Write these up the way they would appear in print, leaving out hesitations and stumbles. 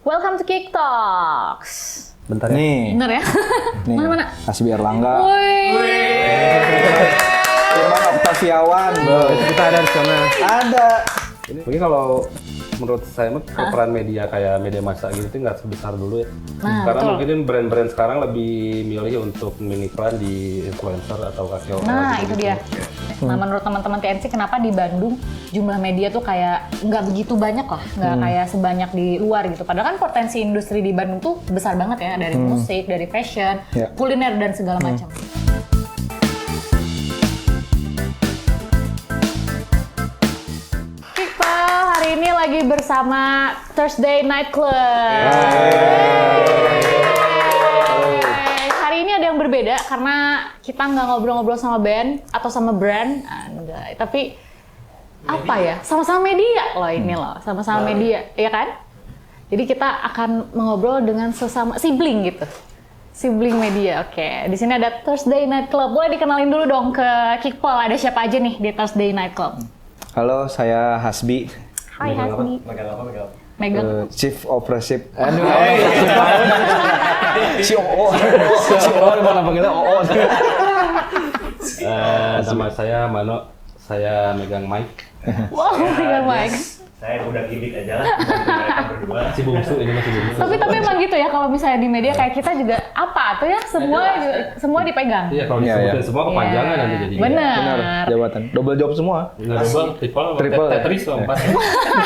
Welcome to Kick Talks. Bentar ya. Nih. Bener ya? Nih. Mana-mana? Hasbi Erlangga. Wih. Irman Octaviawan. Kita ada di sana. Ada. Mungkin kalau menurut saya peran media kayak media massa gitu itu nggak sebesar dulu ya. Nah, Karena betul. mungkin brand-brand sekarang lebih milih untuk mengiklan di influencer atau KOL. Nah, gitu. itu dia. Nah, menurut teman-teman TNC, kenapa di Bandung jumlah media tuh kayak nggak begitu banyak lah, nggak kayak sebanyak di luar gitu. Padahal kan potensi industri di Bandung tuh besar banget ya, dari musik, dari fashion, Ya. kuliner dan segala macam. Kita hari ini lagi bersama Thursday Night Club. Hari ini ada yang berbeda karena kita nggak ngobrol-ngobrol sama band atau sama brand, enggak. Tapi apa ya? Sama-sama media loh ini loh, sama-sama media, ya kan? Jadi kita akan mengobrol dengan sesama sibling gitu. Sibling media, oke. Di sini ada Thursday Night Club. Boleh dikenalin dulu dong ke Kickpol. Ada siapa aja nih di Thursday Night Club? Halo, saya Hasbi. Hai Hasbi. Megang. Chief Operative. Si OO. Si OO mana panggilnya OO. Sama saya Mano, saya megang mic. Wow, megang mic. Saya udah gimmick aja lah untuk mereka berdua. Si bungsu ini masih bungsu. Tapi emang gitu ya, kalau misalnya di media kayak kita juga apa tuh ya, semua dipegang. Iya, kalau Iya, disebutin iya. semua kepanjangan nanti jadi. Benar. Benar, jabatan. Double job semua. Nggak double, triple, Triple. Tetris loh, 4.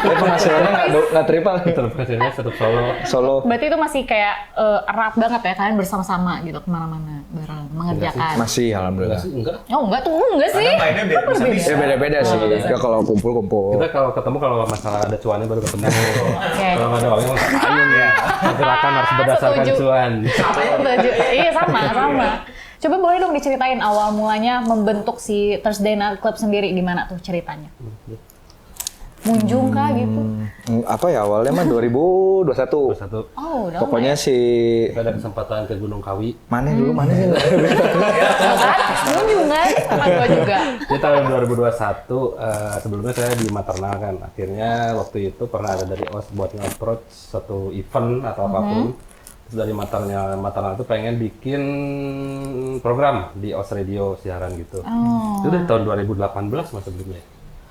Tapi penghasilannya nggak triple. Tetap hasilnya tetap solo. Solo. Berarti itu masih kayak erat banget ya, kalian bersama-sama gitu kemana-mana bareng mengerjakan. Masih, alhamdulillah. Enggak. Oh enggak sih. Mainnya beda, Kok berbeda? Ya beda-beda sih. Ya kalau kumpul-kumpul. Kita kalau ketemu kalau masalah ada cuannya baru ketemu. Oke. Kalau nggak ada uangnya mah payung ya. Gerakan harus berdasarkan Setuju. cuan. Setuju. Iya sama. Coba boleh dong diceritain awal mulanya membentuk si Thursday Night Club sendiri, gimana tuh ceritanya? Munjung kah gitu? Apa ya awalnya mah 2021. Satu. Oh, udah Pokoknya si Kita ada kesempatan ke Gunung Kawi. mana dulu mana sih? Munjung kan? Sama gua juga. Di tahun 2021, sebelumnya saya di maternal kan. Akhirnya waktu itu pernah ada dari OS buat nge-approach satu event atau apapun. Terus dari maternal itu pengen bikin program di OS Radio siaran gitu. Oh. Itu dari tahun 2018 mas sebelumnya.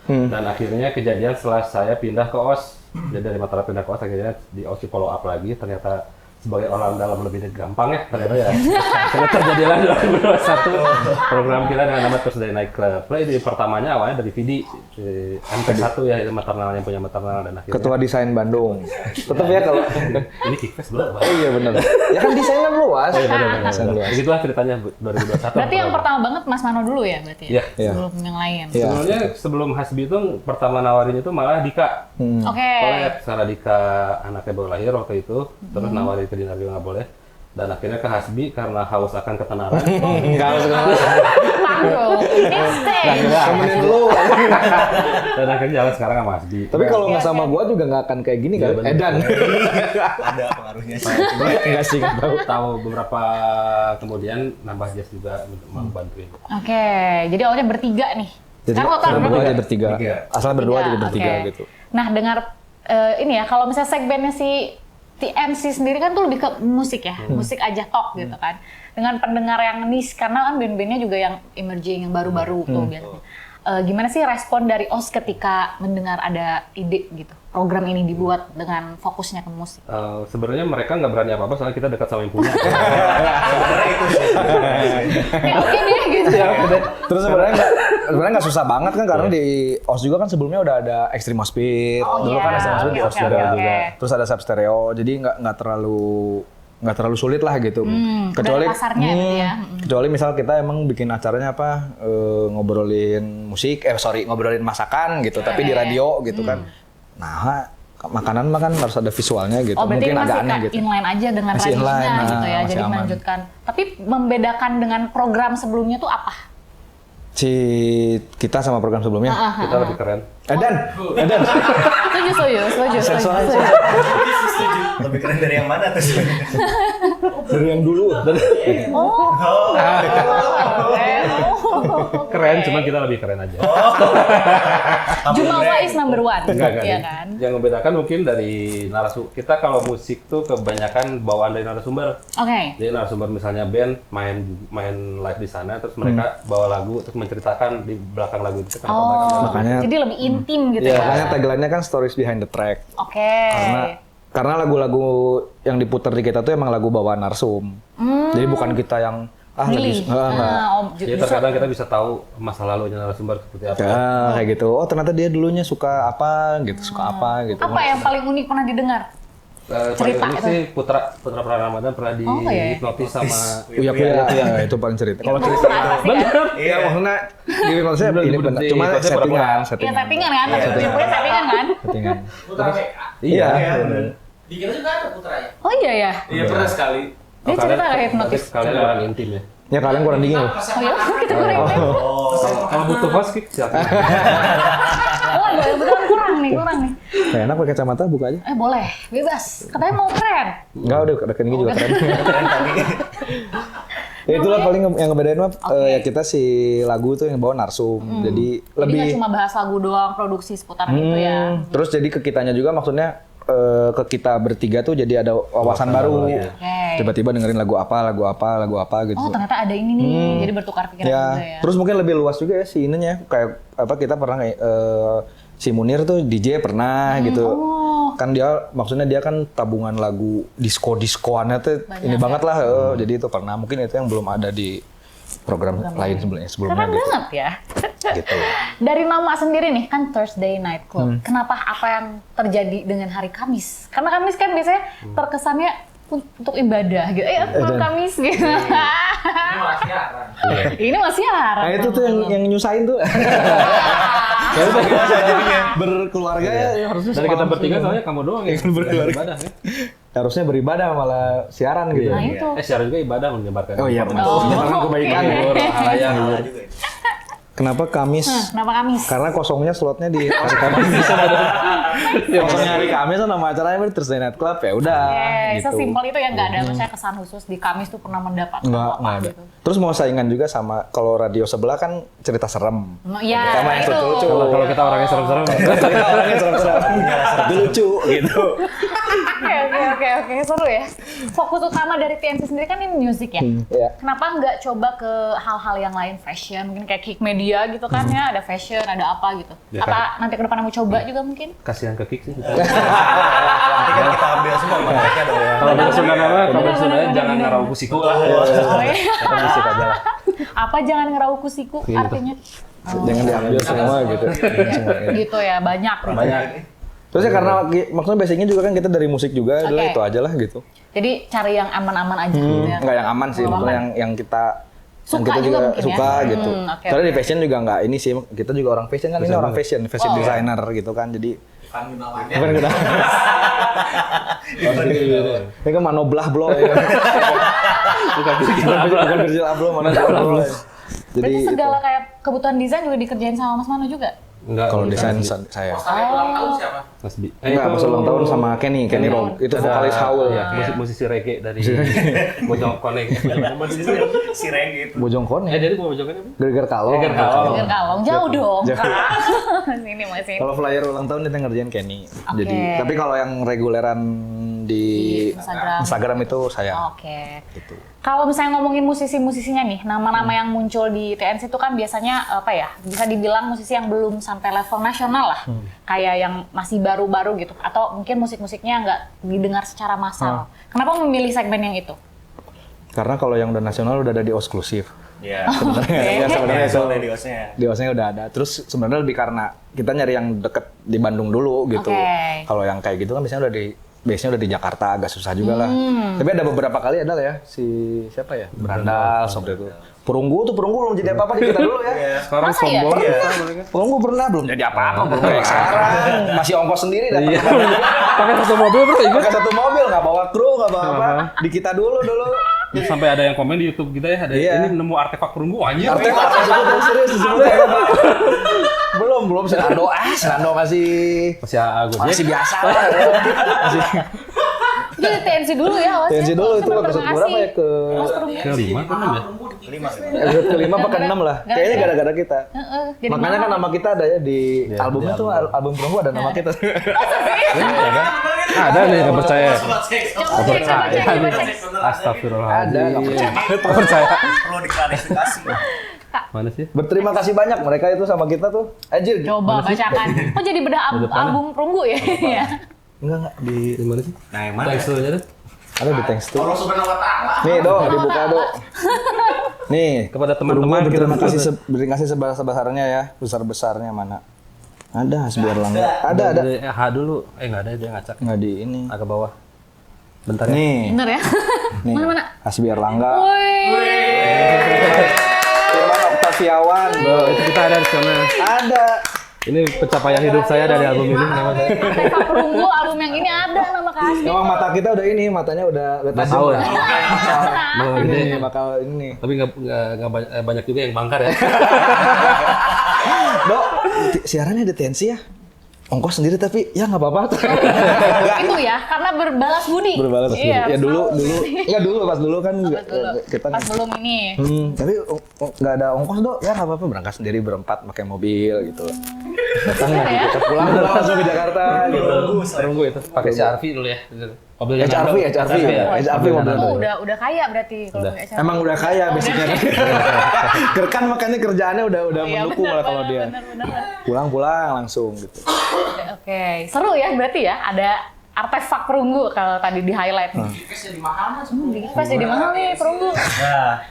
Dan akhirnya kejadian setelah saya pindah ke OS. Jadi dari maternal pindah ke OS, akhirnya di OS di follow up lagi. Ternyata sebagai orang dalam lebih gampang ya ternyata ya. Ternyata terjadilah 2021 program kita dengan nama Thursday Night Club. Nah, ini pertamanya awalnya dari VD MP1 ya, itu maternal yang punya maternal dan akhirnya Ketua Desain Bandung. Tetap ya kalau ini Kickfest belum. oh iya benar. Ya kan desain kan luas. Oh iya benar. Desain luas. Begitulah ceritanya 2021. Berarti yang pertama banget Mas Mano dulu ya berarti ya? Iya. Iya. Sebelum yang lain. Iya. Sebenarnya sebelum Hasbi itu pertama nawarin itu malah Dika. Oke. Collab karena Dika anaknya baru lahir waktu itu, terus nawarin ke Dinar juga nggak boleh. Dan akhirnya ke Hasbi karena haus akan ketenaran. Enggak harus kenal. Panggung. Insting. Temenin lu. Dan akhirnya jalan sekarang sama Hasbi. Tapi kalau nggak sama gua juga nggak akan kayak gini kan. Iya, bener. Edan. Ada pengaruhnya sih. Enggak sih nggak tahu. Tahu beberapa kemudian nambah Jess juga untuk mau bantuin. Oke, jadi awalnya bertiga nih. Jadi Sekarang total asal berdua berapa? aja bertiga. Asal berdua jadi bertiga Oke. gitu. Nah, dengar ini ya, kalau misalnya segmennya si TMC sendiri kan tuh lebih ke musik ya, musik aja talk gitu kan. Dengan pendengar yang niche, karena kan band-bandnya juga yang emerging, yang baru-baru tuh biasanya. Gimana sih respon dari OS ketika mendengar ada ide gitu? Program ini dibuat dengan fokusnya ke musik. Sebenarnya mereka nggak berani apa-apa soalnya kita dekat sama yang punya. Oke deh gitu. Terus sebenarnya nggak susah banget kan karena di OS juga kan sebelumnya udah ada Extreme Speed. Oh, Dulu iya. kan Extreme Speed di OS Oke, juga. oke. Terus ada Sub Stereo. Jadi nggak terlalu sulit lah gitu. Kecuali pasarnya gitu ya. Kecuali misal kita emang bikin acaranya apa ngobrolin musik, ngobrolin masakan gitu, tapi di radio gitu kan. Nah, makanan mah kan harus ada visualnya gitu. Oh, berarti Mungkin masih agak aneh gitu. inline aja dengan Masih radionya inline, gitu ya, masih jadi aman. melanjutkan. Tapi membedakan dengan program sebelumnya tuh apa? Kita sama program sebelumnya. Kita lebih keren. Edan. Setuju. Sensor aja. Setuju. Lebih keren dari yang mana tuh sebenarnya? Dari yang dulu. Oh. Keren, cuman kita lebih keren aja. Jumawa is number one. Enggak. Iya kan? Yang membedakan mungkin dari narasumber. Kita kalau musik tuh kebanyakan bawaan dari narasumber. Oke. Jadi narasumber misalnya band main live di sana, terus mereka bawa lagu, terus menceritakan di belakang lagu itu kenapa mereka Oh, Makanya jadi lebih intim gitu Iya, ya? makanya tagline-nya kan stories behind the track. Oke. Karena lagu-lagu yang diputar di kita tuh emang lagu bawaan narsum. Jadi bukan kita yang Milih. enggak. Jadi terkadang kita bisa tahu masa lalunya narasumber seperti apa. Ya, kayak gitu. Oh, ternyata dia dulunya suka apa gitu, suka apa gitu. Apa yang paling unik pernah didengar? Paling Cerita unik itu. sih Putra Pranamadan pernah iya. dihipnotis sama Uya Kuya itu paling cerita. Kalau cerita bener. ya maksudnya di hipnotisnya ini benar. Cuma hipnotisnya settingan, Iya, settingan. settingan kan? Punya settingan kan? Settingan. Putra WK. Iya. Di kita juga ada Putra ya? Oh iya ya? Iya pernah sekali. Dia cerita kayak hipnotis. Kalian orang intim ya. Ya kalian kurang dingin loh. Oh iya? Kita kurang intim. Kalau butuh host kick siapa? Oh, beneran kurang nih. Kayak enak pakai kacamata buka aja. Boleh, bebas. Katanya mau keren. Enggak udah kening juga keren. Keren tadi. Ya itulah paling yang ngebedain mah ya kita si lagu tuh yang bawa narsum. Jadi Jadi lebih nggak cuma bahas lagu doang, produksi seputar itu ya. Terus jadi ke kitanya juga maksudnya ke kita bertiga tuh jadi ada wawasan baru. baru, ya. Oke. Tiba-tiba dengerin lagu apa gitu. Oh ternyata ada ini nih, jadi bertukar pikiran Ya, juga ya. terus mungkin lebih luas juga ya si ininya. Kayak apa kita pernah kayak si Munir tuh DJ pernah gitu. Oh. Kan dia maksudnya dia kan tabungan lagu disco-discoannya tuh Banyak ini ya. banget lah. Jadi itu pernah mungkin itu yang belum ada di program lain sebelumnya Keren gitu. banget ya. Gitu. Dari nama sendiri nih kan Thursday Night Club. Kenapa apa yang terjadi dengan hari Kamis? Karena Kamis kan biasanya terkesannya untuk ibadah gitu. Malam Kamis gitu. Ini malah siaran. Ini masih siaran. Nah itu tuh yang nyusahin tuh. Ya udah berkeluarga ya harusnya Dari kita semalam bertiga semua. soalnya kamu doang ya berkeluarga. Ibadah ya. Harusnya beribadah malah siaran gitu. Nah itu. Siaran juga ibadah menyebarkan. Oh iya benar. Oh. Menyebarkan kebaikan. Ayah. Salah juga ya. Kenapa Kamis? Kenapa Kamis? Karena kosongnya slotnya di hari Kamis. Kosongnya hari Kamis tuh nama acaranya berarti Thursday Night Club ya udah. Oke, Gitu. sesimpel itu ya nggak ada maksudnya kesan khusus di Kamis tuh pernah mendapatkan Nggak apa ada. gitu. Terus mau saingan juga sama kalau radio sebelah kan cerita serem. Iya, Sama yang itu. lucu-lucu. Kalau kita orangnya serem-serem. Kita orangnya serem-serem. Tapi lucu gitu. Oke, seru ya. Fokus utama dari TNC sendiri kan ini musik ya. Iya. Kenapa nggak coba ke hal-hal yang lain, fashion, mungkin kayak Kick Media gitu kan ya, ada fashion, ada apa gitu. Ya, Apa nanti ke depan mau coba juga mungkin? Kasihan ke Kick sih. Nanti kan kita ambil semua mereka dong ya. Kalau bahasa Sunda nama, kalau bahasa Sunda jangan ngarau kusiku. Oh, iya. Musik aja lah. Apa jangan ngerau kusiku Gitu. artinya? Jangan diambil semua gitu. Semua, ya. Gitu ya, banyak. Banyak. Terus ya karena maksudnya basicnya juga kan kita dari musik juga, Oke. udah itu aja lah gitu. Jadi cari yang aman-aman aja gitu ya. Enggak yang aman sih, Nggak maksudnya yang kita Suka kita juga mungkin ya. suka gitu. Oke, Soalnya oke. di fashion juga nggak ini sih, kita juga orang fashion kan, ini orang fashion Oh. designer gitu kan. Jadi Bukan Gunawannya. bukan kita. Ini kan manoblah blow ya. bukan Virgil Abloh, manoblah blow. Berarti Jadi segala kayak kebutuhan desain juga dikerjain sama Mas Mano juga? Enggak. kalau desain Mas saya. Posternya ulang tahun siapa? Bi. Enggak, pas ulang tahun sama Kenny Rob. Itu vokalis Howl. Ya, musisi reggae dari Bojong Koneng. Si Reng gitu. Bojongkone. Jadi bukan Bojong Koneng. Geger Kalong. Geger Kalong. Geger Kalong, jauh dong. Jauh. Kak. Sini masih. Kalau flyer ulang tahun kita ngerjain Kenny. Oke. Jadi, tapi kalau yang reguleran di Instagram. itu saya. Oke. Gitu. Kalau misalnya ngomongin musisi-musisinya nih, nama-nama yang muncul di TNC itu kan biasanya apa ya? Bisa dibilang musisi yang belum sampai level nasional lah. Kayak yang masih baru-baru gitu. Atau mungkin musik-musiknya nggak didengar secara massal. Kenapa memilih segmen yang itu? Karena kalau yang udah nasional udah ada di eksklusif. Ya. Ya sebenarnya itu soalnya di OS-nya. di OS-nya udah ada. Terus sebenarnya lebih karena kita nyari yang deket di Bandung dulu gitu. Oke. Kalau yang kayak gitu kan biasanya udah di base-nya udah di Jakarta, agak susah juga lah. Tapi ada beberapa kali ada lah ya si siapa ya? Berandal seperti itu. Perunggu belum jadi apa-apa di kita dulu ya. Sekarang Masa ya? sombong. Perunggu pernah belum jadi apa-apa belum kayak sekarang. Masih ongkos sendiri datang. Iya. Pakai satu mobil bro, ingat? Pakai satu mobil, nggak bawa kru, nggak bawa apa. Di kita dulu. Sampai ada yang komen di YouTube kita ya, ada Iya. ini nemu artefak perunggu anjir. Artefak disebut serius disebut. Belum Senando masih Masih aku biasa lah. Jadi TNC dulu ya, awas TNC ya. dulu itu Sebelum episode terima berapa ya? kasih. Mas Perunggu. Kelima kan ya? Episode kelima apa keenam lah. Kayaknya gara-gara kita. Jadi Makanya kan nama kita ada ya di albumnya tuh album Perunggu ada nama kita. Ada nih yang percaya. Coba cek. Astagfirullahaladzim. Ada. Percaya. Perlu diklarifikasi. Mana sih? Berterima kasih banyak mereka itu sama kita tuh. Anjir. Coba bacakan. Kok jadi bedah album Perunggu ya? Iya. Enggak Di mana sih? Nah, yang mana? Thanks dulu aja deh. Ada di thanks tuh. Allah subhanahu wa ta'ala. Nih, Dok, dibuka, Dok. Nih, Kepada teman-teman Perunggu berterima kita kasih berterima kasih sebesar-besarnya ya. Besar-besarnya mana? Ada Hasbiar Langga. Ada. H dulu. Nggak ada, dia ngacak. Enggak di ini. Agak bawah. Bentar ya. Nih. Bener ya? Nih. Mana? Hasbiar Langga. Woi. Firman Oktaviawan. Itu kita ada di sana. Ada. Ini pencapaian hidup saya dari album ini. Nama saya. Teva Perunggu album yang ini ada nama Kak Hasbi. Emang mata kita udah ini, matanya udah tajam tahu lah. ya. Bakal gede. Ini bakal ini. Tapi nggak banyak juga yang bangkar ya. Dok, siarannya ada tensi ya? Ongkos sendiri tapi ya nggak apa-apa. Itu ya, karena berbalas budi. Berbalas budi. Iya, Ya dulu. Enggak dulu pas dulu kan kita Pas belum ini. tapi nggak ada ongkos Dok. Ya nggak apa-apa berangkat sendiri berempat pakai mobil gitu. Datang lagi kita pulang langsung ke Jakarta gitu. Perunggu itu. Pakai CRV dulu ya. Mobilnya HRV mobil. Udah kaya berarti kalau nggak salah. Emang udah kaya basicnya. Kan makanya kerjaannya udah Iya, mendukung lah kalau dia. bener. Pulang langsung gitu. Oke, seru ya berarti ya. Ada artefak Perunggu kalau tadi di highlight nih. Cash jadi mahal mas. Pas jadi mahal nih Perunggu.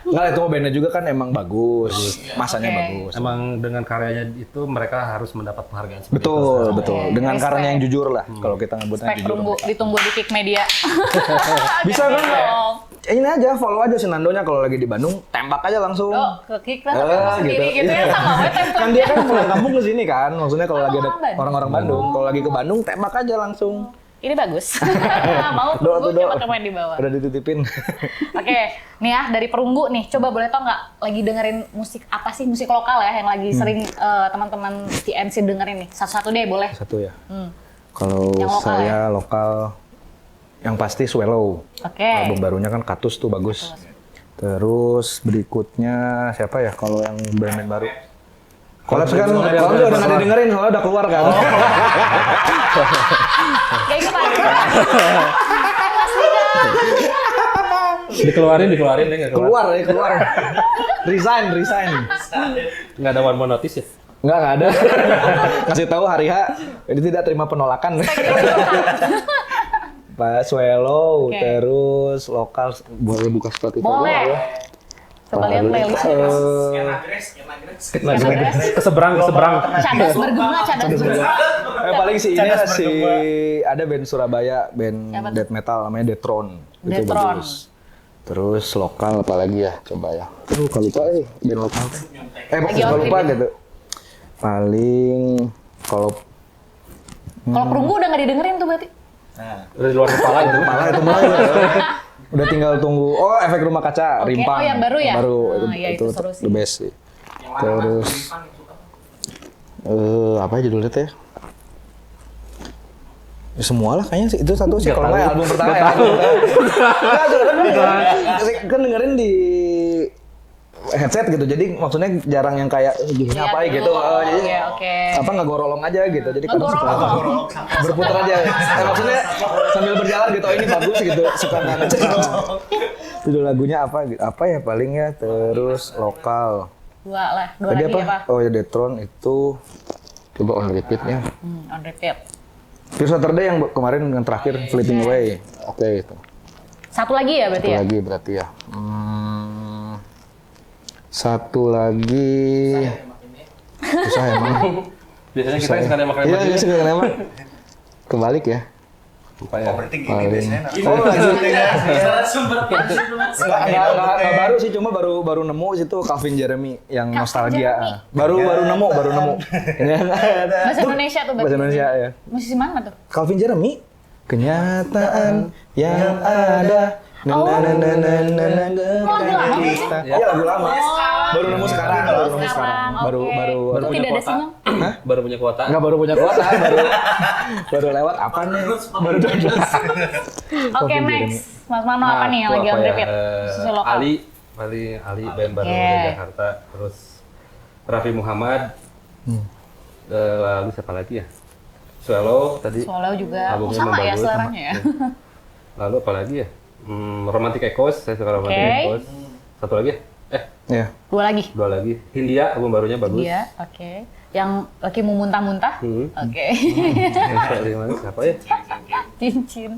Enggak, itu bandnya juga kan emang bagus. Masanya Oke. bagus. Emang dengan karyanya itu mereka harus mendapat penghargaan seperti itu. Betul. Dengan Respect. karyanya yang jujur lah. Kalau kita nyebutnya Spek jujur. Perunggu ditunggu di Kick Media. Bisa kan? dong. Ini aja, follow aja si Nandonya kalau lagi di Bandung, tembak aja langsung. Oh, ke Kick lah tapi sendiri gitu ya Iya. sama gue tempat. Kan dia kan pulang kampung ke sini kan. Maksudnya kalau lagi ada Orang Bandung. orang-orang Bandung, kalau lagi ke Bandung tembak aja langsung. Ini bagus. Mau Doa Perunggu tuh, doa. coba komen di bawah. Udah dititipin. Oke, nih ya dari Perunggu nih, coba boleh tau nggak lagi dengerin musik apa sih, musik lokal ya yang lagi sering teman-teman TNC dengerin nih? Satu-satu deh boleh. Satu ya. Kalau Yang lokal saya lokal, yang pasti Swallow. Oke. Album barunya kan Katus tuh bagus. Terus berikutnya siapa ya kalau yang band-band baru? Kolaps kan, Kolaps udah nggak didengerin soalnya udah keluar kan. Kayak gitu Pak. Dikeluarin deh nggak keluar. Keluar. Resign. Nggak ada one more notice ya. Nggak ada. Kasih tahu hari H, ini tidak terima penolakan. Pak Swallow, Oke. terus lokal boleh buka Spotify. Boleh. Coba lihat playlist. Keseberang. Cadas bergema. Paling si ini ya, si ada band Surabaya, band Siapa tuh? death metal namanya Detron. Itu Detron. bagus. Terus lokal apalagi ya? Coba ya. Kalau lupa band lokal. Lagi Kalau on lupa trip. gitu. Paling kalau Kalau Perunggu udah nggak didengerin tuh berarti? Udah di luar kepala itu. malah itu mulai udah tinggal tunggu Efek Rumah Kaca Oke, Rimpang. oh, yang baru ya? Yang baru Ah, iya, itu seru sih. the best sih. Terus apa judulnya teh? Ya, semua lah kayaknya sih. Itu satu sih kalau nggak album pertama ya. Kan dengerin di headset gitu. Jadi maksudnya jarang yang kayak judulnya Lihat apa ya dulu. gitu. Jadi Oke. apa nggak gorolong aja gitu. Jadi kadang suka Ngegorolong. berputar aja. Maksudnya sambil berjalan gitu. Oh ini bagus gitu. Suka nggak ngecek. Judul lagunya apa? Apa ya paling ya. Terus lokal. Dua Tadi lagi apa? Oh ya Detron itu coba on repeatnya. On repeat. Pure Saturday yang kemarin yang terakhir Flipping Away. Oke itu. Satu lagi ya berarti Satu ya? lagi berarti ya. Satu lagi. Susah emang. Biasanya kita yang suka nembak Iya, iya suka nembak. Kebalik ya. Lupa ya. Berarti gini Paling. biasanya. Oh, lagi. Sumber Nggak baru sih, cuma baru nemu situ Calvin Jeremy yang nostalgia. Baru nemu. Ini Bahasa Indonesia tuh berarti. Bahasa Indonesia ya. Musisi mana tuh? Calvin Jeremy. Kenyataan yang ada. Lagu lama Kita. Iya lagu lama. Baru nemu sekarang. Baru Oke. baru Itu punya tidak ada kuota. sinyal. Baru punya kuota. Enggak baru punya kuota, baru lewat apa nih? Baru download. Oke, next. Mas Mano apa nih yang itu lagi on apa ya? repeat? Musisi lokal. Ali band baru Oke. dari Jakarta. Terus Raffi Muhammad. Lalu siapa lagi ya? Swallow tadi. Swallow juga. Albumnya Sama memang ya bagus. seleranya ya. Lalu apa lagi ya? Romantic Echoes, saya suka Romantic Oke. Echoes. Satu lagi ya? Iya. Dua lagi. Dua lagi. Hindia, album barunya bagus. Dia, oke. Yang lagi mau muntah-muntah? Oke. Yang siapa ya? Cincin.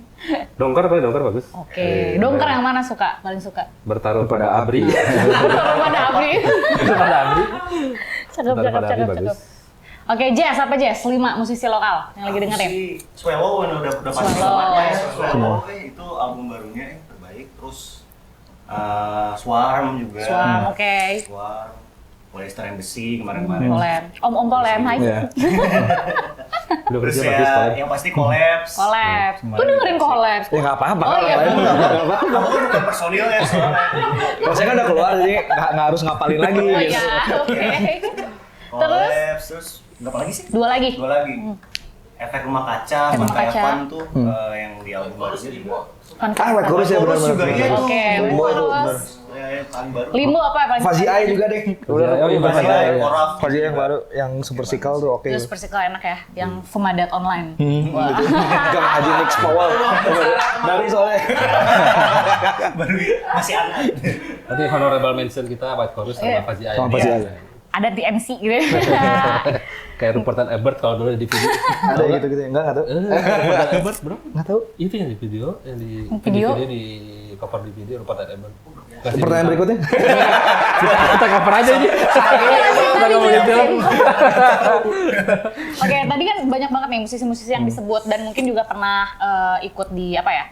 Dongkar bagus. Oke. Dongker yang mana suka? Paling suka? Bertaruh pada Abri. Pada Abri. Pada Abri. Cakep, Bertaruh pada Abri cakep. bagus. Oke, Jess, apa Jess? 5 musisi lokal yang lagi dengerin. Si Swallow udah pasti Swallow. banget ya. Swallow itu album barunya yang terbaik. Terus Swarm juga. Swarm, oke. Swarm. Polyester Embassy kemarin-kemarin. Polem. Om Polem, hai. Iya. Udah Terus kerja ya bagus Polem. yang pasti Collapse. Collabs. Tuh dengerin Collabs. Ya nggak apa-apa. Oh, kalau iya. lain nggak apa-apa. Kamu tuh bukan personilnya soalnya. Kalau saya kan udah keluar jadi nggak harus ngapalin lagi. Oh gitu. iya, oke. Collapse, terus berapa lagi sih? Dua lagi. Dua lagi. Efek Rumah Kaca, Efek Rumah Mata Kaca. Evan tuh yang di album barunya juga. White Chorus ya Chorus benar-benar. juga, iya tuh. Oke, Limbo White tuh, Chorus. Yang paling baru. Limbo apa paling Fazi suka? Ai juga deh. Oh iya, Fazi Fazi Ai. Ai. Oraf. Fazi Ai yang baru, yang Super Sikal tuh oke. Terus Persikal enak ya, yang Femadat Online. Wah. Gak Haji Mix Powell. Dari soalnya. Baru masih hangat. Nanti honorable mention kita White Chorus sama Fazi Ai. Sama Fazi Ai. Ada di MC gitu. Kayak Rupert and Ebert kalau dulu di video. Ada gitu-gitu. Enggak tahu. Rupert and Ebert, bro. Enggak tahu. Itu yang di video, yang di Video? di cover di video Rupert and Ebert. Pertanyaan berikutnya. Kita cover aja ini. Kita ngomongin film. Oke, tadi kan banyak banget nih musisi-musisi yang disebut dan mungkin juga pernah ikut di apa ya?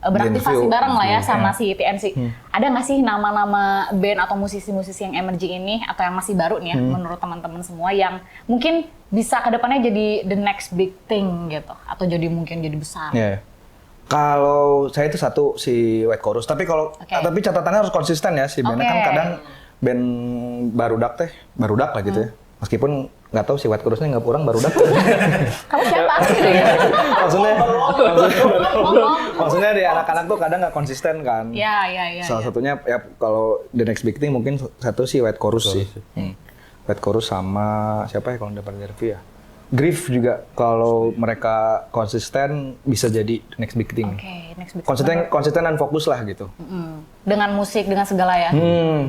Beraktivasi interview. bareng lah ya sama si TNC. Ada nggak sih nama-nama band atau musisi-musisi yang emerging ini atau yang masih baru nih ya menurut teman-teman semua yang mungkin bisa ke depannya jadi the next big thing gitu atau jadi mungkin jadi besar. Iya. Kalau saya itu satu si White Chorus, tapi kalau Oke. tapi catatannya harus konsisten ya si bandnya Oke. kan kadang band barudak lah gitu ya. Meskipun nggak tahu si White Chorusnya nggak kurang barudak. Kamu siapa? maksudnya di anak-anak tuh kadang nggak konsisten kan. Ya. Salah satunya ya kalau the next big thing mungkin satu si White Chorus sih. White Chorus sama siapa ya kalau dapat interview ya. Grief juga kalau mereka konsisten bisa jadi next big thing. Oke, next big Konsisten dan fokus lah gitu. dengan musik dengan segala ya.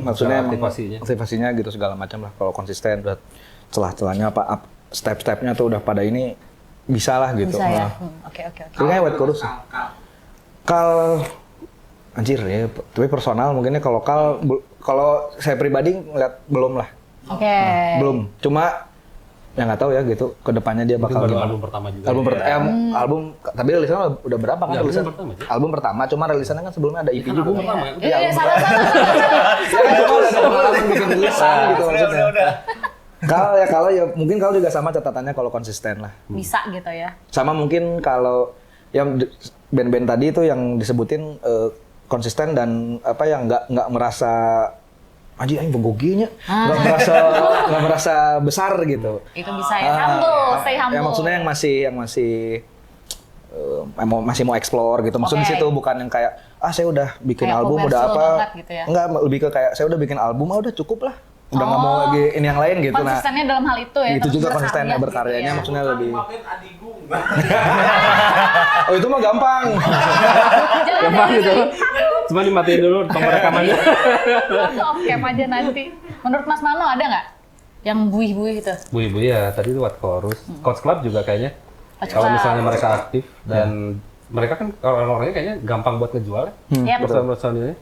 Maksudnya emang Aktivasinya gitu segala macam lah. Kalau konsisten udah celah-celahnya apa step-stepnya tuh udah pada ini bisa lah gitu. Bisa ya. Nah. Oke. Itu kayak White Chorus. Kal anjir ya, tapi personal mungkinnya kalau saya pribadi ngeliat belum lah. Oke. Belum. Cuma ya nggak tahu ya gitu kedepannya dia bakal baru gimana. album pertama juga. Album tapi rilisannya udah berapa kan Ya, album rilisan? pertama aja. Album pertama, cuma rilisannya kan sebelumnya ada EP juga. Album pertama. Iya, salah. Cuma udah ada pengalaman bikin rilisan gitu maksudnya. Udah. Kalau ya mungkin kalau juga sama catatannya kalau konsisten lah. Bisa gitu ya. Sama mungkin kalau yang band-band tadi itu yang disebutin konsisten dan apa yang nggak merasa aja aing bogoginya, nggak merasa besar gitu. Itu bisa ya. Humble, stay humble. Ya maksudnya yang masih mau explore gitu. Maksudnya di Oke. situ bukan yang kayak saya udah bikin Kayak album udah komersil apa. banget gitu ya. Enggak, lebih ke kayak saya udah bikin album udah cukup lah. Udah nggak mau lagi ini yang lain gitu. Nah, Konsistennya dalam hal itu ya. itu terus juga konsistennya gitu berkaryanya ya. maksudnya lebih. Maafin adigung. Oh itu mah gampang. Gampang gitu. Cuma dimatiin dulu tombol rekamannya. Off cam aja nanti. Menurut Mas Mano ada nggak yang buih-buih itu? Bu ya, tadi itu White Chorus. Coach Club juga kayaknya. Coach Kalau Club. misalnya mereka aktif dan mereka kan orang-orangnya kayaknya gampang buat ngejual ya. Yep. Personil-personilnya.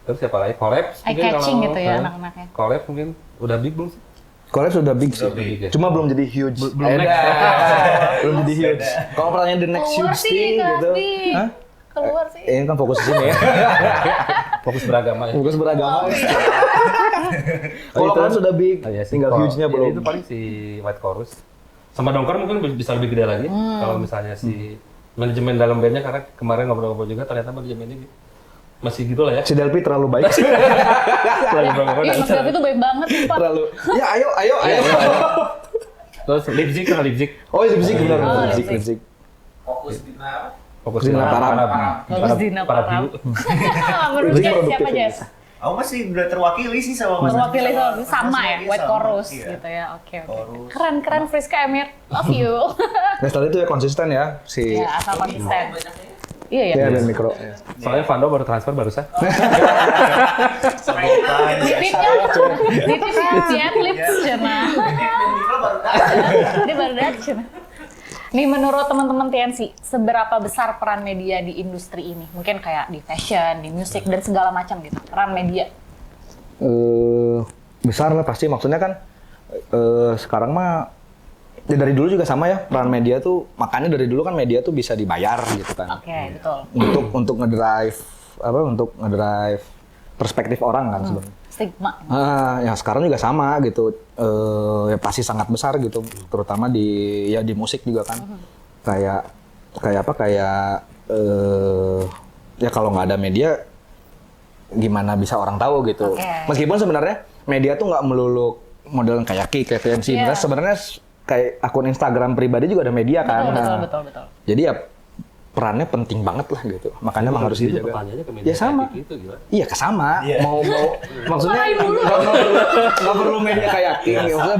Terus siapa lagi? Collapse Eye mungkin catching kalau- gitu ya anak-anaknya. Collapse mungkin udah big belum sih? Collab sudah big sih. big ya. Cuma belum jadi huge. Belum next. Belum jadi huge. Kalau pertanyaan the next Keluar huge sih, thing gitu. Kasbi. Hah? Keluar sih. Ini kan fokus di sini ya. Fokus beragama ya. Fokus beragama. Oh, iya. Kalau kan sudah big, Oh, iya sih. tinggal Kalau- huge-nya ya, belum. Itu paling si White Chorus. Sama Dongkar mungkin bisa lebih gede lagi. Kalau misalnya si manajemen dalam bandnya, karena kemarin ngobrol-ngobrol juga ternyata manajemennya masih gitu lah ya. Si Delpi terlalu baik. Terlalu banget. Iya, Mas Gavi tuh baik banget nih, Pak. terlalu. Ya ayo. Terus lipstick. Oh, lipstick benar. Oh, Lipstick. Fokus Dina Parab. Bagus Dina Parab. Menurut Lipstick Jess, siapa produktif. Jess? Aku masih udah terwakili sih sama Mas. Mewakili Mas sama ya, Gavi White sama, Chorus iya. gitu ya. Oke. Chorus. Keren Friska Emir. Love you. Nestle itu ya konsisten ya si. Ya, asal konsisten. Iya ya. Ya dan mikro. Soalnya Vando baru transfer barusan. Sabotan. Nitipnya Jet Lips cina. Dia baru datang cina. Nih menurut teman-teman TNC, seberapa besar peran media di industri ini? Mungkin kayak di fashion, di musik dan segala macam gitu. Peran media. Besar lah pasti, maksudnya kan sekarang mah ya dari dulu juga sama ya, peran media tuh, makanya dari dulu kan media tuh bisa dibayar gitu kan. Oke, betul. Untuk ngedrive perspektif orang kan sebenarnya. Stigma. Ya sekarang juga sama gitu, ya pasti sangat besar gitu, terutama di musik juga kan. Kayak ya kalau nggak ada media gimana bisa orang tahu gitu. Oke. Meskipun sebenarnya media tuh nggak melulu model kayak TNC, Iya. sebenarnya kayak akun Instagram pribadi juga ada media kan. Betul. Jadi ya perannya penting banget lah gitu. Makanya emang harus dijaga. Pertanyaannya ke media Ya sama. kayak gitu gila. Iya kesama. Iya. Mau maksudnya Marahin mulu. nggak perlu media kayaking. Maksudnya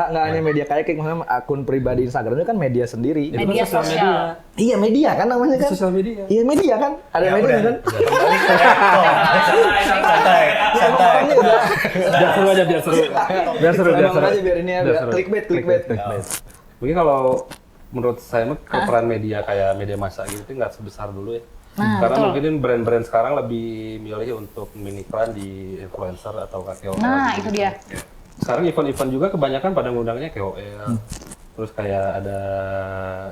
nggak hanya media kayaking, maksudnya akun pribadi Instagramnya kan media sendiri. Media sosial sosial. media. Iya media kan namanya kan. Sosial media. Iya media kan. Ada Ya, media udah. kan. Kembali ke laptop. Santai. Makanya udah. Biar seru aja, biar seru. Emang aja biar ini ya, biar clickbait. Mungkin kalau menurut saya mah peran media kayak media massa gitu nggak sebesar dulu ya. Nah, Karena betul. mungkin brand-brand sekarang lebih milih untuk mengiklan di influencer atau KOL. Nah, gitu. itu dia. Sekarang event-event juga kebanyakan pada ngundangnya KOL. Terus kayak ada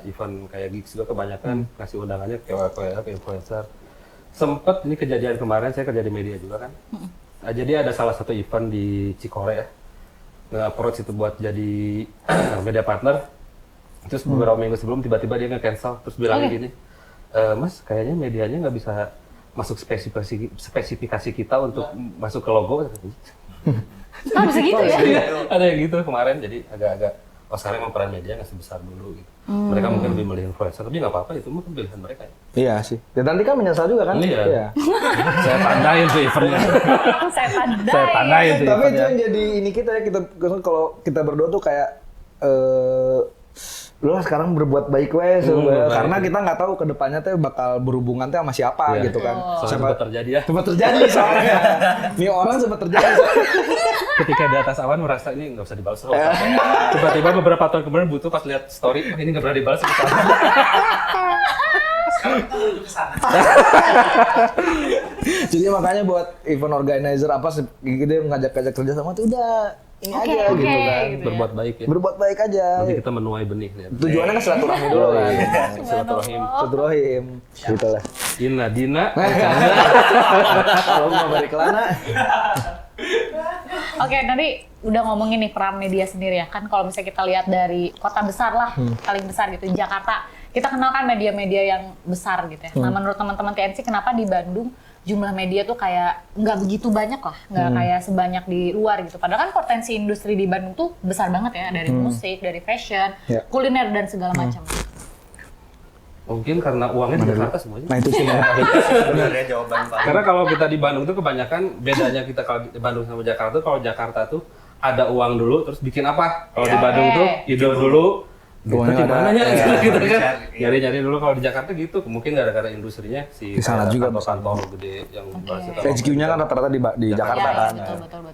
event kayak gigs juga kebanyakan ngasih undangannya KOL ke influencer. Sempet ini kejadian kemarin saya kerja di media juga kan. Jadi ada salah satu event di Cikore ya. Nge-approach itu buat jadi media partner. Terus beberapa minggu sebelum tiba-tiba dia nge-cancel. Terus bilangnya gini, Mas kayaknya medianya nggak bisa masuk spesifikasi kita untuk masuk ke logo. Ah, bisa gitu ya? Ada yang gitu kemarin, jadi agak-agak sekarang emang peran media nggak sebesar dulu gitu. Mereka mungkin lebih milih influencer, tapi nggak apa-apa, itu mah pilihan mereka. Iya sih. Dan nanti kan menyesal juga kan. Iya. Saya tandain tuh eventnya. Saya Saya tandain tuh Tapi itu eventnya. yang jadi ini kita ya, kalau kita berdua tuh kayak lu lah sekarang berbuat baik wes, karena kita nggak tahu kedepannya tuh bakal berhubungan tuh sama siapa Iya. gitu kan. Soalnya Siapa sempat terjadi ya. sempat terjadi soalnya. Ini orang sempat terjadi. Ketika di atas awan merasa ini nggak usah dibalas terus. Tiba-tiba beberapa tahun kemudian butuh pas lihat story, "Oh, ini nggak pernah dibalas. Jadi makanya buat event organizer apa gitu ngajak-ngajak kerja sama tuh udah ini aja Oke, gitu kan. gitu ya. Berbuat baik ya. Berbuat baik aja. Nanti kita menuai benih nih. Tujuannya kan silaturahmi dulu kan. Silaturahim. Silaturahim. Gitu lah. Dina. Kalau mau balik ke Lana. Oke, tadi udah ngomongin nih peran media sendiri ya. Kan kalau misalnya kita lihat dari kota besar lah, paling besar gitu, Jakarta. Kita kenal kan media-media yang besar gitu ya. Nah, menurut teman-teman TNC, kenapa di Bandung jumlah media tuh kayak nggak begitu banyak lah, nggak kayak sebanyak di luar gitu. Padahal kan potensi industri di Bandung tuh besar banget ya, dari musik, dari fashion, Ya. kuliner dan segala macam. Mungkin karena uangnya di Jakarta semuanya. Nah itu sih. Sebenarnya jawaban paling. Karena kalau kita di Bandung tuh kebanyakan bedanya kita kalau di Bandung sama Jakarta tuh, kalau Jakarta tuh ada uang dulu terus bikin apa? Kalau di Bandung tuh ide dulu, Uangnya di mana ada. ya? Iya, Gitu kan. cari. Nyari-nyari dulu. Kalau di Jakarta gitu, mungkin gara-gara industrinya si Di sana juga kantor gede yang berhasil. HQ-nya kan rata-rata di Jakarta Ya, kan. betul.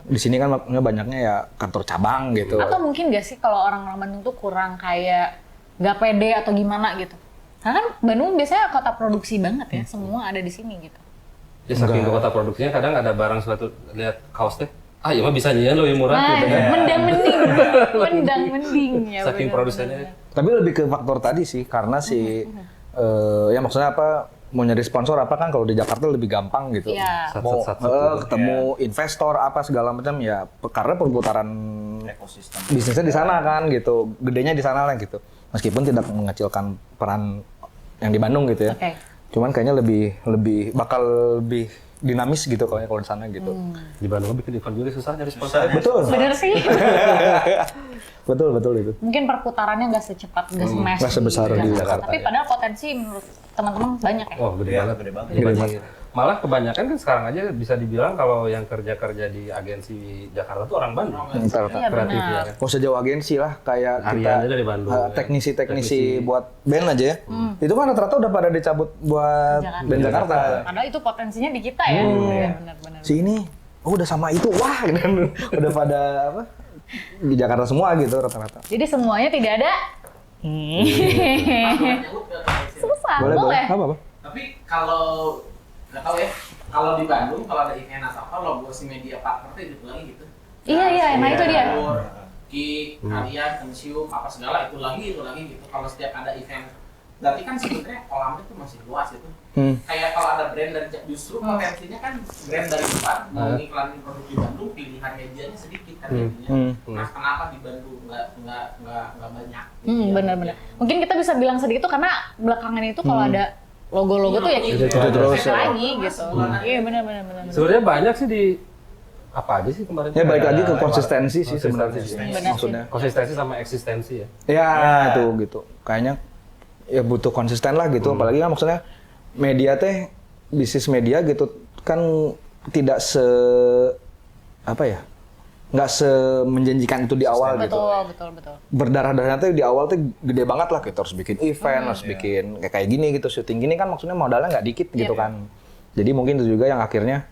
Di sini kan makanya banyaknya ya kantor cabang gitu. Atau mungkin gak sih kalau orang-orang Bandung tuh kurang kayak nggak pede atau gimana gitu? Karena kan Bandung biasanya kota produksi banget ya, semua ada di sini gitu. Ya saking ke kota produksinya kadang ada barang suatu, lihat kaos teh, ya mah bisa nyian loh yang murah Nah, gitu kan. mendang mending ya. Saking bener, produsennya. bener. Tapi lebih ke faktor tadi sih, karena ya maksudnya apa, mau nyari sponsor apa kan kalau di Jakarta lebih gampang gitu. Iya. Mau Sat. ketemu investor apa segala macam ya, karena perputaran ekosistem. bisnisnya di sana kan gitu, gedenya di sana lah gitu. Meskipun tidak mengecilkan peran yang di Bandung gitu ya. Oke. Cuman kayaknya bakal lebih dinamis gitu kalau di sana gitu. Di Bandung bikin event juga susah nyari sponsor. Betul. Bener sih. betul itu. Mungkin perputarannya nggak secepat, nggak smash nggak sebesar di Jakarta, Tapi padahal potensi menurut teman-teman banyak ya. Oh, gede Iya, banget. gede banget. Gede banget. Malah kebanyakan kan sekarang aja bisa dibilang kalau yang kerja di agensi Jakarta tuh orang Bandung. Iya Kreatif ya benar. kan. Nggak usah jauh agensi lah, kayak Arya aja dari Bandung. teknisi buat band aja ya. Itu kan rata-rata udah pada dicabut buat band Jakarta. Padahal itu potensinya di kita ya. Iya benar-benar. Si ini, udah sama itu, wah gitu kan. Udah pada apa? Di Jakarta semua gitu rata-rata. Jadi semuanya tidak ada. Susah, boleh. Apa? Tapi kalau nggak tahu ya, kalau di Bandung kalau ada event atau apa logo si media partner itu hidup lagi gitu. Iya, nah itu dia. Ki, kalian, Consume, apa segala itu lagi gitu. Kalau setiap ada event, berarti kan sebenarnya kolamnya tuh masih luas itu. Kayak kalau ada brand dari justru potensinya kan brand dari luar mau ngiklanin produk di Bandung, pilihan medianya sedikit kan jadinya. Nah kenapa di Bandung nggak banyak? Benar-benar. Mungkin kita bisa bilang sedikit tuh karena belakangan itu kalau ada logo-logo tuh ya gitu terus ya. lagi gitu. Iya benar. Sebenarnya banyak sih di apa aja sih kemarin? Ya balik lagi ke konsistensi sih sebenarnya. Benar Maksudnya. Konsistensi sama eksistensi ya. Ya itu gitu. Kayaknya ya butuh konsisten lah gitu. Apalagi kan maksudnya media teh, bisnis media gitu kan tidak nggak semenjanjikan itu di awal gitu. Betul. Berdarah-darahnya tuh di awal tuh gede banget lah, kita harus bikin event, harus bikin kayak gini gitu, syuting gini kan maksudnya modalnya nggak dikit gitu kan. Jadi mungkin itu juga yang akhirnya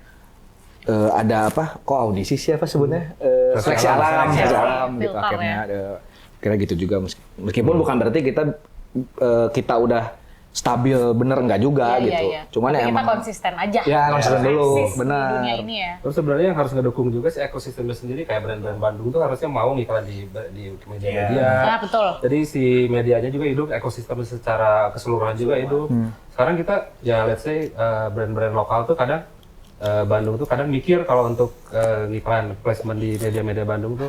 ada apa? Kok audisi sih apa sebutnya? Seleksi alam gitu Filter, akhirnya. Kira gitu juga meskipun bukan berarti kita udah stabil bener nggak juga gitu. Cuman tapi ya kita emang konsisten aja. ya konsisten dulu, Eksis di benar. dunia ini ya. Terus sebenarnya yang harus ngedukung juga sih ekosistemnya sendiri, kayak brand-brand Bandung tuh harusnya mau ngiklan di media-media. Nah, betul. Jadi si medianya juga hidup, ekosistem secara keseluruhan juga hidup. Sekarang kita ya let's say brand-brand lokal tuh kadang Bandung tuh kadang mikir kalau untuk ngiklan placement di media-media Bandung tuh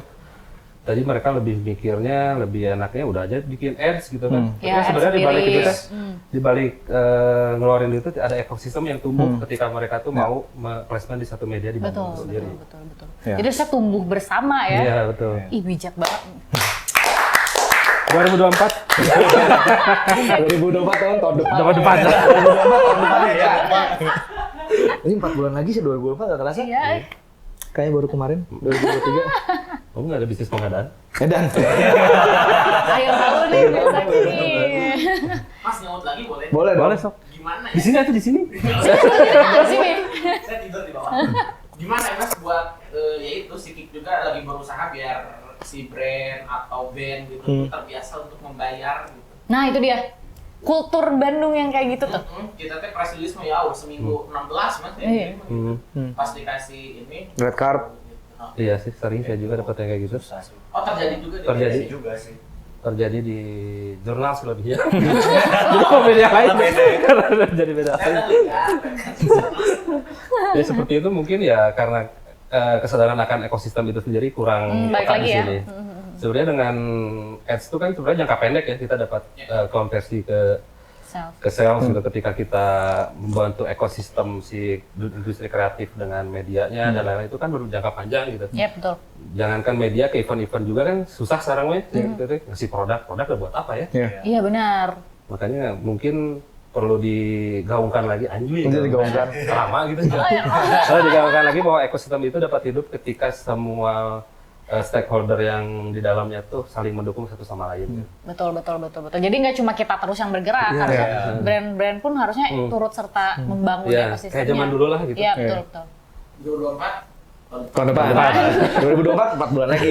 tadi mereka lebih mikirnya, lebih enaknya udah aja bikin ads gitu kan. Ya, Tapi sebenarnya ads di balik itu sendiri. di balik ngeluarin itu ada ekosistem yang tumbuh ketika mereka tuh mau placement di satu media di Bandung Betul. sendiri. Ya. Jadi saya tumbuh bersama ya. Iya, betul. Ih bijak banget. 2024 tahun depan. Tahun depan. Ini 4 bulan lagi sih 2024 nggak kerasa. Iya. Kayaknya baru kemarin 2023. Kamu nggak ada bisnis pengadaan? Edan. Ayo tahu nih biasa gini. Mas nyamut lagi boleh? Boleh dong. Boleh sok. Gimana Di ya? sini atau di sini? Sini. Saya tidur di bawah. Gimana ya Mas buat ya itu si Kik juga lagi berusaha biar si brand atau band gitu tuh terbiasa untuk membayar gitu. Nah itu dia. Kultur Bandung yang kayak gitu tuh. Kita teh press release mah ya seminggu 16 Mas ya. Iya. Pas dikasih ini Red card. Iya sih, sering saya juga dapat yang kayak gitu. oh terjadi juga di Terjadi. BSI juga sih. Terjadi di jurnal selebihnya. Jadi kok beda lain. Jadi beda lain. Saya lihat. Ya seperti itu mungkin ya karena kesadaran akan ekosistem itu sendiri kurang Balik tepat lagi di ya. sini. Sebenarnya dengan ads itu kan sebenarnya jangka pendek ya, kita dapat konversi ke sales gitu ketika kita membantu ekosistem si industri kreatif dengan medianya dan lain-lain itu kan berjangka panjang gitu. Iya betul. Jangankan media ke event-event juga kan susah sekarang weh, ngasih produk buat apa ya? Iya benar. Makanya mungkin perlu digaungkan lagi anjing. Jadi digaungkan. Lama gitu. Kalau digaungkan lagi bahwa ekosistem itu dapat hidup ketika semua stakeholder yang di dalamnya tuh saling mendukung satu sama lain. Betul. Jadi nggak cuma kita terus yang bergerak, harusnya brand-brand pun harusnya turut serta membangun Ya, ekosistemnya. kayak zaman dulu lah gitu. Iya betul. 2024 Tahun depan. 2024 4 bulan lagi.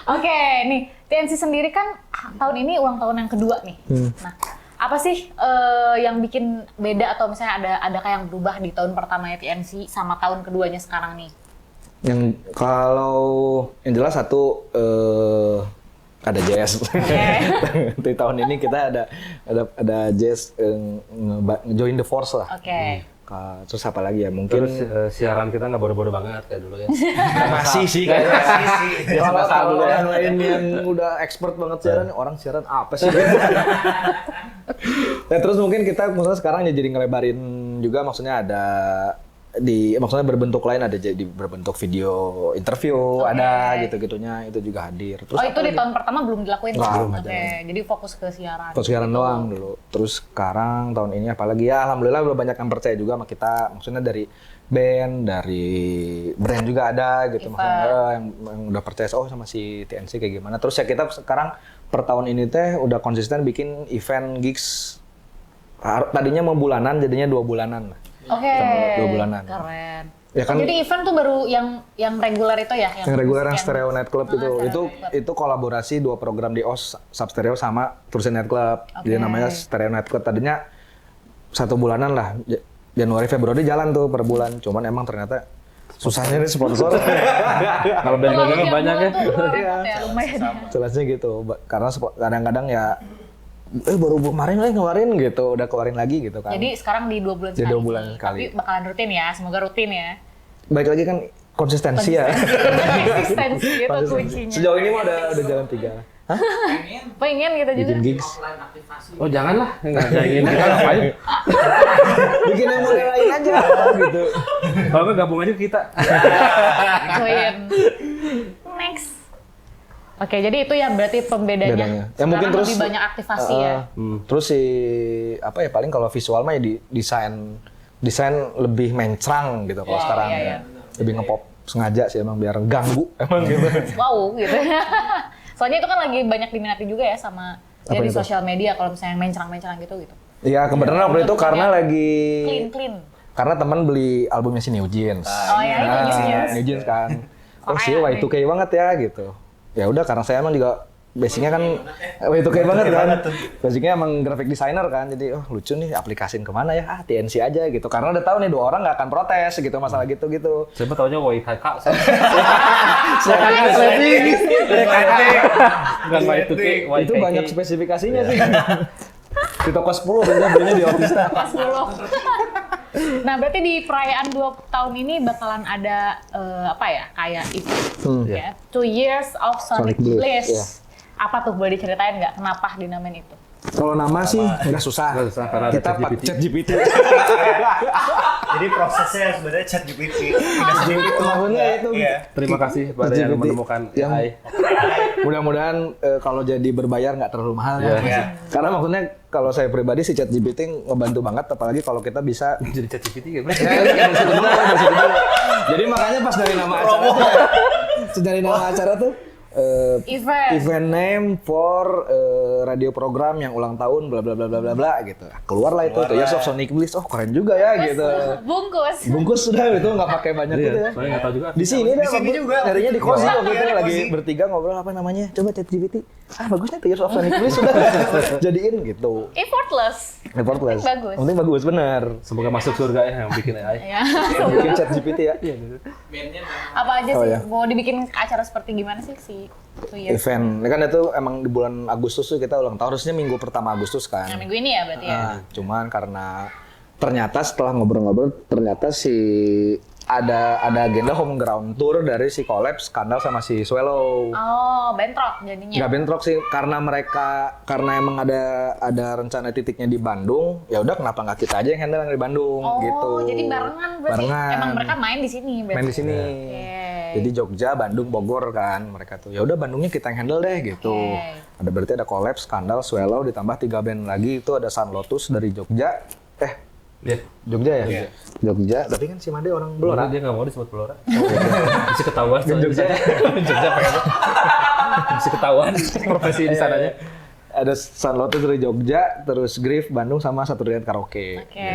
Oke, nih TNC sendiri kan tahun ini ulang tahun yang kedua nih. Nah, apa sih yang bikin beda atau misalnya adakah yang berubah di tahun pertamanya TNC sama tahun keduanya sekarang nih? Yang kalau yang jelas satu ada jazz. Di tahun ini kita ada jazz join the force lah. Oke. bakat. Terus apa lagi ya? Mungkin Terus siaran kita nggak bodoh-bodoh banget kayak dulu ya. masih sih kayaknya. Kalau yang lain yang udah expert banget siaran, orang siaran apa sih? Nah, terus mungkin kita maksudnya sekarang jadi ngelebarin juga, maksudnya ada maksudnya berbentuk lain, ada jadi berbentuk video interview, ada gitu-gitunya, itu juga hadir. Terus itu di tahun pertama belum dilakuin? Belum, Jadi fokus ke siaran. Fokus siaran doang dulu. Terus sekarang tahun ini apalagi ya, alhamdulillah udah banyak yang percaya juga sama kita. Maksudnya dari band, dari brand juga ada gitu. Maksudnya yang udah percaya sama si TNC kayak gimana. Terus ya kita sekarang per tahun ini teh udah konsisten bikin event gigs. Tadinya mau bulanan, jadinya 2 bulanan lah. Oke. 2 bulanan. Keren. Ya kan, Jadi event tuh baru yang reguler itu ya? yang reguler yang Stereo Night Club itu kolaborasi 2 program di OS Substereo sama Turusin Night Club. Jadi namanya Stereo Night Club. Tadinya 1 bulanan lah, Januari Februari jalan tuh per bulan. Cuman emang ternyata susahnya nih sponsor. Kalau band-bandnya banyak ya. Ya, lumayan ya. Jelasnya gitu. Karena kadang-kadang ya baru kemarin gitu, udah keluarin lagi gitu kan. Jadi sekarang di 2 bulan Jadi sekali. 2 bulan sekali. Tapi bakalan rutin ya, semoga rutin ya. Baik lagi kan konsistensi ya. Konsistensi itu kuncinya. Sejauh ini mah udah jalan 3. Hah? Pengen kita juga. Bikin gigs. Offline aktivasi. Oh janganlah, nggak ingin kita ngapain. Bikin yang model lain aja gitu. Kalau nggak gabung aja kita. Join. Next. Oke, jadi itu ya berarti pembedanya. Ya Sekarang mungkin terus lebih banyak aktivasi ya. Terus apa ya, paling kalau visual mah ya desain lebih mencrang gitu kalau sekarang. iya. Lebih ngepop sengaja sih emang biar ganggu emang gitu. Wow gitu. Soalnya itu kan lagi banyak diminati juga ya sama di sosial media kalau misalnya yang mencrang-mencrang gitu. Iya, kebetulan waktu itu karena lagi Clean. karena teman beli albumnya si New Jeans. Oh iya, itu New Jeans. New Jeans kan. Oh sih Y2K banget ya gitu. Ya udah, karena saya emang juga basicnya kan Y2K banget kan. Basicnya emang graphic designer kan. Jadi lucu nih, aplikasiin kemana ya? TNC aja gitu. Karena udah tahu nih 2 orang nggak akan protes gitu masalah gitu-gitu. Siapa taunya YKK. Bukan Y2K, Itu banyak spesifikasinya sih. Di toko 10 biasanya belinya di Otista. Pas 10. Nah, berarti di perayaan 2 tahun ini bakalan ada apa ya? Kayak event ya. 2 years of Sonic Bliss. Iya. Apa tuh, boleh diceritain nggak kenapa dinamain itu? Kalau nama sih nggak susah. Karena ada Kita pakai ChatGPT. Jadi prosesnya sebenarnya ChatGPT. Tidak seperti itu. Maksudnya itu. Iya. Terima kasih pada yang ChatGPT menemukan yang AI. mudah-mudahan kalau jadi berbayar nggak terlalu mahal ya. Iya. Karena maksudnya kalau saya pribadi si ChatGPT ngebantu banget, apalagi kalau kita bisa. Jadi ChatGPT gitu. Jadi makanya pas dari nama acara tuh event name for radio program yang ulang tahun bla bla bla bla bla bla gitu. Keluarlah itu tuh Years of Sonic Bliss. Oh keren juga ya gitu. Bungkus sudah itu nggak pakai banyak gitu ya. Soalnya nggak tahu juga. Di sini juga. Nyarinya di Cozy waktu itu Iya, lagi Cozy. bertiga ngobrol apa namanya. Coba ChatGPT. Bagusnya tuh Years of Sonic Bliss sudah jadiin gitu. Effortless. Effortless. Bagus. Yang penting bagus bener. Semoga masuk surga ya yang bikin AI. Ya. Bikin ChatGPT ya. Bandnya Apa aja Oh, sih? ya. Mau dibikin acara seperti gimana sih si 2 years? Event. Ini kan itu emang di bulan Agustus tuh kita ulang tahun. Harusnya minggu pertama Agustus kan. Yang minggu ini ya berarti ya? Cuman karena ternyata setelah ngobrol-ngobrol ternyata ada agenda home ground tour dari si Collab, Skandal sama si Swallow. Oh, bentrok jadinya. Nggak bentrok sih, karena emang ada rencana titiknya di Bandung. Ya udah, kenapa nggak kita aja yang handle yang di Bandung gitu. Oh, jadi barengan berarti. Barengan. Emang mereka main di sini berarti. Main di sini. Oke. Jadi Jogja, Bandung, Bogor kan mereka tuh. Ya udah, Bandungnya kita yang handle deh gitu. Oke. Berarti ada Collab, Skandal, Swallow ditambah 3 band lagi, itu ada Sun Lotus dari Jogja. Iya. Jogja ya? Jogja, tapi kan si Made orang Blora. Blora. Dia nggak mau disebut Blora. Bisa ketahuan. Jogja. Jogja pengen. Bisa ketahuan profesi di sananya. Ada Sun Lotus dari Jogja, terus Griff, Bandung, sama Satu Rian Karaoke. Oke.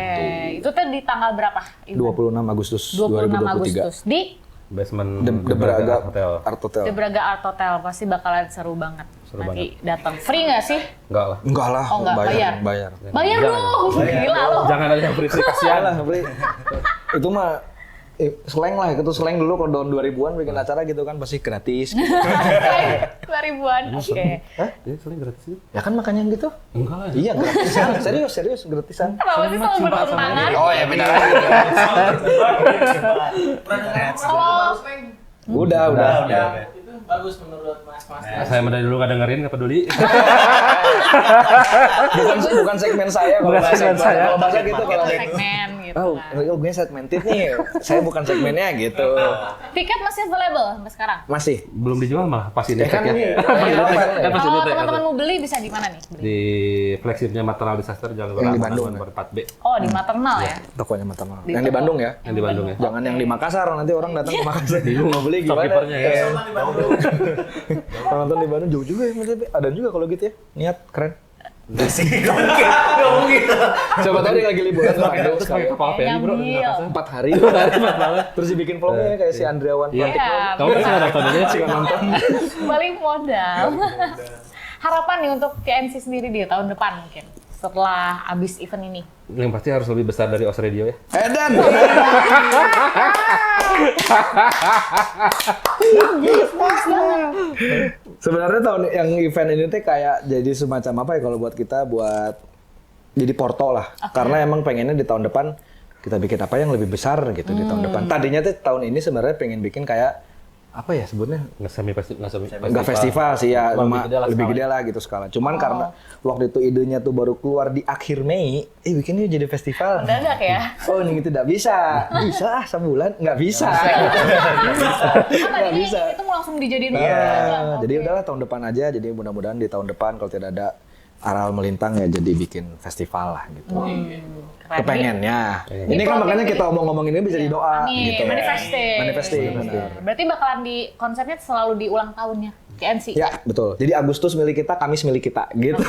Itu tuh di tanggal berapa? 26 Agustus 26 2023. Agustus di Basement The Braga Hotel. Art Hotel. The Braga Art Hotel. Pasti bakalan seru banget. Seru Nanti datang. Free nggak sih? Enggak lah. Enggak lah, Oh, enggak, bayar. bayar. Bayar dong! Gila loh. Jangan ada yang free kasihan lah. Beli. Itu mah slang lah, itu slang dulu kalau tahun 2000-an bikin acara gitu kan pasti gratis. Gitu. 2000-an. Oke. Hah? Jadi soalnya gratis sih. Ya kan makanya gitu. Enggak lah. Iya gratisan, serius gratisan. Kenapa sih selalu bertentangan? Oh ya beda lagi. Kalau Udah. Itu bagus menurut mas-mas. Saya dari dulu nggak dengerin, nggak peduli. bukan segmen saya kalau Bukan bahasa segmen saya. Kalau bahasa gitu kalau kita segmen gitu oh, kan. gue segmented nih. Saya bukan segmennya gitu. Tiket masih available sampai sekarang? Masih. Belum dijual malah pas ini Kan tag ini. ya. Kan pas Kalau ini tag. teman-teman mau beli bisa di mana nih? Beli? Di flagshipnya Maternal Disaster Jalan Yang di Gora Bandung, nomor 4B Oh, di maternal ya? Tokonya maternal. Di Yang di toko. Bandung ya. yang di Bandung ya. Jangan yang di Makassar, nanti orang datang ke Makassar bingung mau beli gimana. Shopkeepernya ya. Kalau nonton di Bandung jauh juga ya, tapi ada juga kalau gitu ya. Niat keren. Nggak mungkin. Coba tahu dia lagi liburan ke Bandung Terus pakai kapal feri bro. Nyambil. Makassar. 4 hari. Terus dibikin vlognya kayak si Andriawan. Iya, Kamu kan nggak nonton aja sih nonton. balik modal. Harapan nih untuk TNC sendiri di tahun depan mungkin setelah abis event ini. Yang pasti harus lebih besar dari OS Radio ya. Edan. Sebenarnya tahun yang event ini tuh kayak jadi semacam apa ya kalau buat kita buat jadi porto lah. Karena emang pengennya di tahun depan kita bikin apa yang lebih besar gitu di tahun depan. Tadinya tuh tahun ini sebenarnya pengen bikin kayak apa ya sebutnya? Nggak festival sih ya, cuma lebih gede lah gitu skala. Cuman karena waktu itu idenya tuh baru keluar di akhir Mei, bikinnya jadi festival. Mendadak ya? Oh ini tidak bisa. Bisa sebulan? Nggak bisa. Nggak bisa. Itu mau langsung dijadiin Iya, program. jadi udahlah tahun depan aja. Jadi mudah-mudahan di tahun depan kalau tidak ada aral melintang ya jadi bikin festival lah gitu. Keren. Kepengennya. Ini kan makanya kita omong-ngomong ini bisa didoa Amin, gitu. manifesting. Manifesting, benar. Berarti bakalan di konsepnya selalu di ulang tahunnya TNC. Ya, betul. Jadi Agustus milik kita, Kamis milik kita gitu.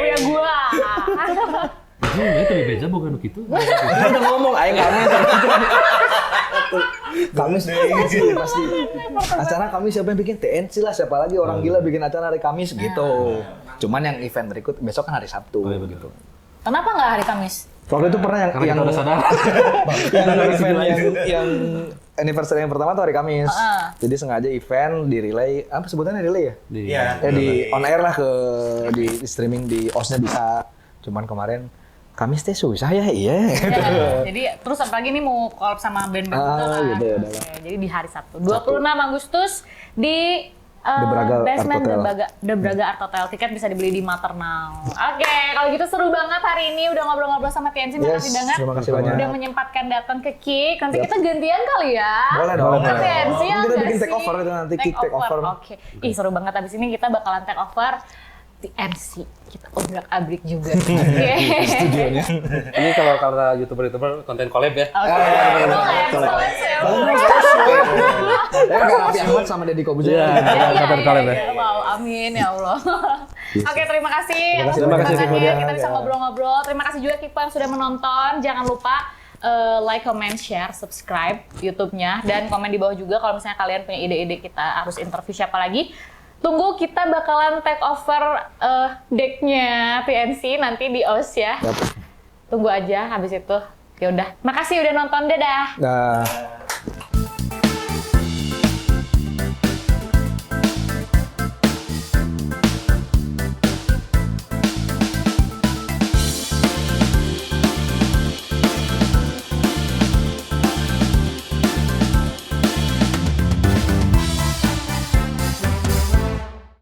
Punya gua. Itu lebih beja bukan gitu. Udah ngomong aing Kamis. Kamis pasti. Acara Kamis siapa yang bikin? TNC lah, siapa lagi orang gila bikin acara hari Kamis gitu. Cuman yang event berikut besok kan hari Sabtu gitu. Kenapa nggak hari Kamis? Waktu itu pernah Karena yang kita udah sadar. yang event yang anniversary yang pertama tuh hari Kamis. Jadi sengaja event di relay, apa sebutannya relay ya? Iya. Di on air lah di streaming di OS-nya bisa. Cuman kemarin Kamis teh susah ya, iya. Ya, jadi terus apalagi nih mau collab sama band-band juga kan. Gitu ya udah. Oke, jadi di hari Sabtu. 26 Agustus di The Braga basement Art Hotel. The Braga Art Hotel. Tiket bisa dibeli di Maternal. Oke, kalau gitu seru banget hari ini udah ngobrol-ngobrol sama TNC. Makasih banget. Terima kasih banyak. Udah menyempatkan datang ke Kick. Nanti kita gantian kali ya. Boleh dong. Ke TNC ya Kita nggak bikin sih? take over itu nanti, Kick take over. Oke. Ih, seru banget abis ini kita bakalan take over TNC. Kita obrak-abrik juga. Oke. Studionya. Ini kalau kata YouTuber konten collab ya. Oke, boleh. Ya nggak Raffi Ahmad sama Deddy Kobuzer. Konten collab ya. Wow, amin ya Allah. Oke, terima kasih atas Terima kasih, kedatangannya. Kik. Kita bisa ngobrol-ngobrol. Terima kasih juga Kik yang sudah menonton. Jangan lupa like, comment, share, subscribe YouTube-nya dan komen di bawah juga kalau misalnya kalian punya ide-ide kita harus interview siapa lagi. Tunggu kita bakalan take over deck-nya PNC nanti di OS ya. Tunggu aja habis itu. Ya udah. Makasih udah nonton. Dadah. Nah.